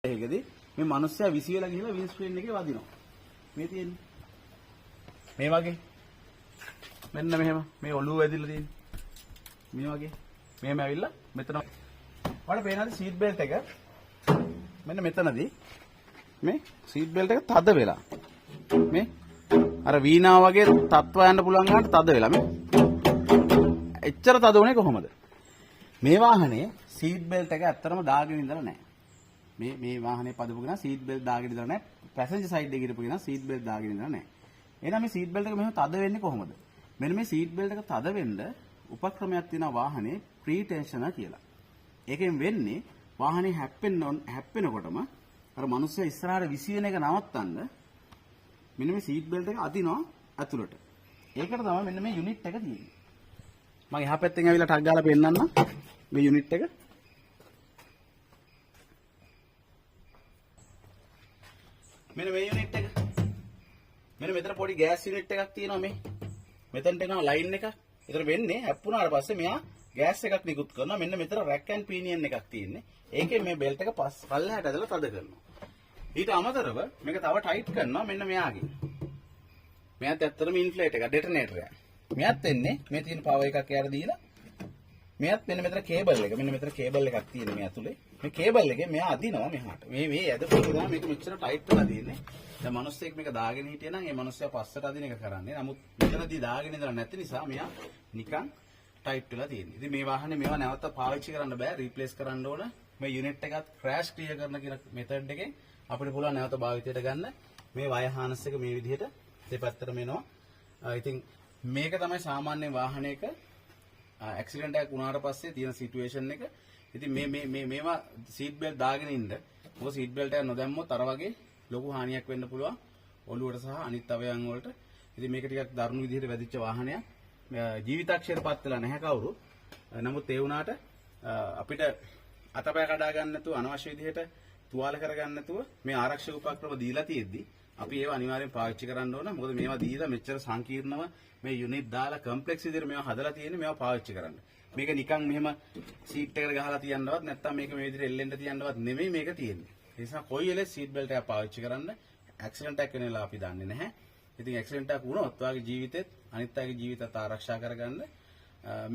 ඒකදී මේ මිනිස්සයා විසියලා ගිහලා වින් ස්ක්‍රීන් එකේ වදිනවා. මේ තියෙන්නේ. මේ වගේ. මෙන්න මෙහෙම මේ ඔළුව වැදිලා තියෙන්නේ. මේ වගේ. මෙහෙම ඇවිල්ලා මෙතන වල පේනවාද සීට් බෙල්ට් එක? මෙන්න මෙතනදී මේ සීට් බෙල්ට් එක තද වෙලා. මේ අර වීණා වගේ තත්ත්ව යන්න පුළුවන් ගන්නට තද වෙලා මේ. එච්චර තද උනේ කොහොමද? මේ වාහනේ සීට් බෙල්ට් එක ඇත්තටම දාගෙන ඉඳලා නැහැ. මේ වාහනේ පදපු කෙනා සීට් බෙල්ට් දාගෙන ඉඳලා නැහැ. පැසෙන්ජර් සයිඩ් එකේ ඉඳපු කෙනා සීට් බෙල්ට් දාගෙන ඉඳලා නැහැ. එහෙනම් මේ සීට් බෙල්ට් එක මෙහෙම තද වෙන්නේ කොහොමද? මෙන්න මේ සීට් බෙල්ට් එක තද වෙන්න උපක්‍රමයක් තියෙනවා වාහනේ ප්‍රීටෙන්ෂනර් කියලා. ඒකෙන් වෙන්නේ වාහනේ හැප්පෙනකොටම අර මිනිස්සයා ඉස්සරහට විසින එක නවත්තන්න මෙන්න මේ සීට් බෙල්ට් එක අදිනවා ඇතුළට. ඒකට තමයි මෙන්න මේ යුනිට් එක තියෙන්නේ. මම එහා පැත්තෙන් ඇවිල්ලා ටක් ගාලා පෙන්නන්නම් මේ යුනිට් එක. මෙන්න මේ යුනිට් එක. මෙන්න මෙතන පොඩි ගෑස් යුනිට් එකක් තියෙනවා මේ. මෙතනට එනවා ලයින් එක. ඒතර වෙන්නේ හැප්පුණාට පස්සේ මෙයා ගෑස් එකක් නිකුත් කරනවා. මෙන්න මෙතන රැක් ඇන්ඩ් පීනියන් එකක් තියෙන්නේ. ඒකෙන් මේ බෙල්ට් එක පල්ලෙහාට ඇදලා තද කරනවා. ඊට අමතරව මේක තව ටයිට් කරනවා මෙන්න මෙයාගෙන්. මෙයාත් ඇත්තටම ඉන්ෆ්ලේට් එකක් ඩෙටනේටර් එකක්. මෙයාත් එන්නේ මේ තියෙන පවර් එකක් යාර දීලා. මෙයාත් මෙන්න මෙතන කේබල් එක. මෙන්න මෙතන කේබල් එකක් තියෙන මේ ඇතුලේ. මේ කේබල් එකේ මෙයා අදිනවා මෙහාට. මේ ඇදපු ගමන් මේක මෙච්චර ටයිට් වෙලා තියෙන්නේ. දැන් මිනිස්සෙක් මේක දාගෙන හිටියා නම් ඒ මිනිස්සයා පස්සට අදින එක කරන්නේ. නමුත් මෙතනදී දාගෙන ඉඳලා නැති නිසා මෙයා නිකන් ටයිට් වෙලා තියෙන්නේ. ඉතින් මේ වාහනේ මේවා නැවත පාවිච්චි කරන්න බෑ. රීප්ලේස් කරන්න ඕන. මේ යුනිට් එකත් ක්‍රෑෂ් ක්ලියර් කරන කියන මෙතඩ් එකෙන් අපිට පුළුවන් නැවත භාවිතයට ගන්න. මේ වයර් හානස් එක මේ විදිහට දෙපැත්තටම එනවා. ඉතින් මේක තමයි සාමාන්‍ය වාහනයක ඇක්සිඩන්ට් එකක් වුණාට පස්සේ තියෙන සිටුේෂන් එක. ඉතින් මේවා සීට් බෙල්ට් දාගෙන ඉන්න. මොකද සීට් බෙල්ට් එක නොදැම්මොත් අර වගේ ලොකු හානියක් වෙන්න පුළුවන් ඔළුවට සහ අනිත් අවයවයන් වලට. ඉතින් මේක ටිකක් දරුණු විදිහට වැදිච්ච වාහනයක්. ජීවිතක්ෂයටපත් වෙලා නැහැ කවුරු. නමුත් ඒ වුණාට අපිට අතපය කඩා ගන්න නැතුව අනවශ්‍ය විදිහට තුවාල කරගන්න නැතුව මේ ආරක්ෂක උපක්‍රම දීලා තියෙද්දි අපි ඒවා අනිවාර්යෙන් පාවිච්චි කරන්න ඕන. මොකද මේවා දීලා මෙච්චර සංකීර්ණව මේ යුනිට් දාලා කම්ප්ලෙක්ස් විදිහට මේවා හදලා තියෙන්නේ මේවා පාවිච්චි කරන්න. මේක නිකන් මෙහෙම සීට් එකකට ගහලා තියන්නවත් නැත්නම් මේක මේ විදිහට එල්ලෙන්න තියන්නවත් නෙමෙයි මේක තියෙන්නේ. ඒ නිසා කොයි වෙලේ සීට් බෙල්ට් එක පාවිච්චි කරන්න. ඇක්සිඩන්ට් එකක් වෙන වෙලාව අපි දන්නේ නැහැ. ඉතින් ඇක්සිඩන්ට් එකක් වුණොත් ඔයාගේ ජීවිතෙත් අනිත් අයගේ ජීවිතත් ආරක්ෂා කරගන්න